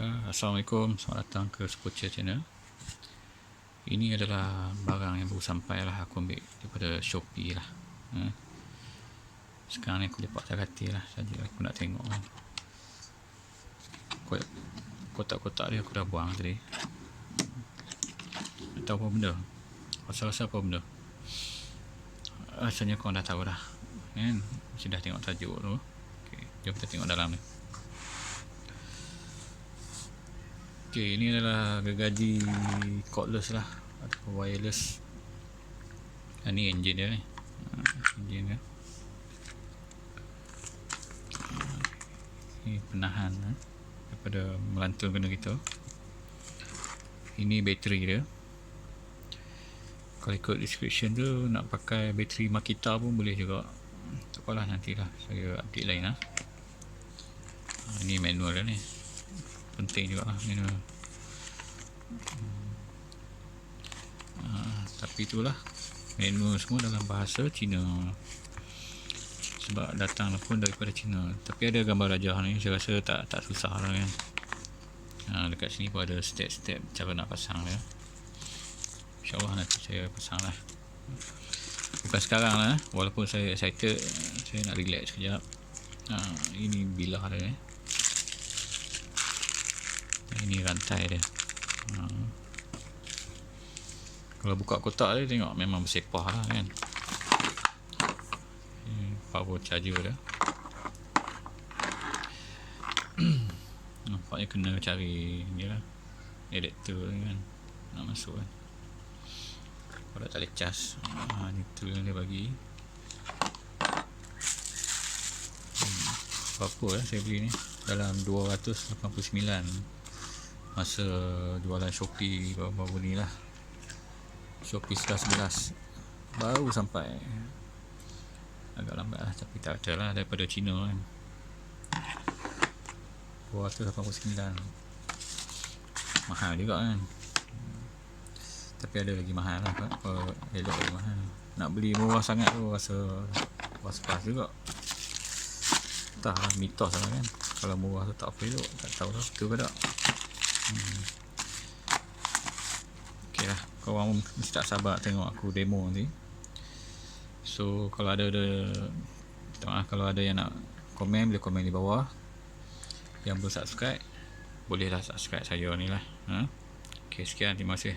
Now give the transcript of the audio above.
Assalamualaikum, selamat datang ke Superchairs channel. Ini adalah barang yang baru sampai lah, aku ambil daripada Shopee lah. Sekarang ni aku lepak hati lah saja, aku nak tengok kan. Kotak-kotak dia aku dah buang tadi. Tak tahu apa benda, rasa-rasa apa benda. Rasanya korang dah tahu dah kan, mesti dah tengok tajuk tu. Okay, jom kita tengok dalam ni. Okay, ini adalah gergaji cordless lah atau wireless. Ini enjin dia ni, enjin dia. Ini penahan daripada melantun benda kita. Ini bateri dia. Kalau ikut description tu nak pakai bateri Makita pun boleh juga. Tak apalah, nantilah saya update lain lah. Ini manual dia ni, penting juga lah manual. Tapi itulah, manual semua dalam bahasa Cina, sebab datang pun daripada Cina. Tapi ada gambar rajah ni, saya rasa tak susah lah kan. Dekat sini pun ada step-step cara nak pasang dia. InsyaAllah nanti saya pasang lah, bukan sekarang lah. Walaupun saya excited, saya nak relax sekejap. Ini bilah dia ni. Ini rantai dia. Kalau buka kotak dia, tengok memang bersepah lah kan. Ini power charger dia. Nampaknya kena cari ni lah, adapter kan, nak masuk kan. Kalau tak boleh cas, ni tu yang dia bagi. Berapa lah saya beli ni, dalam 289 masa jualan Shopee baru ni lah. Shopee 11 baru sampai, agak lambat lah, tapi tak ada lah, daripada Cina kan. 289 mahal juga kan. Tapi ada lagi mahal lah, elok lagi mahal. Nak beli murah sangat tu rasa was-was juga. Entah lah, mitos lah kan, kalau murah tu tak apa elok. Tak tahu lah betul ke tak. Ok lah, korang mesti tak sabar tengok aku demo nanti. So kalau ada kalau ada yang nak komen, boleh komen di bawah. Yang belum subscribe, bolehlah subscribe saya ni lah. Ok, sekian, terima kasih.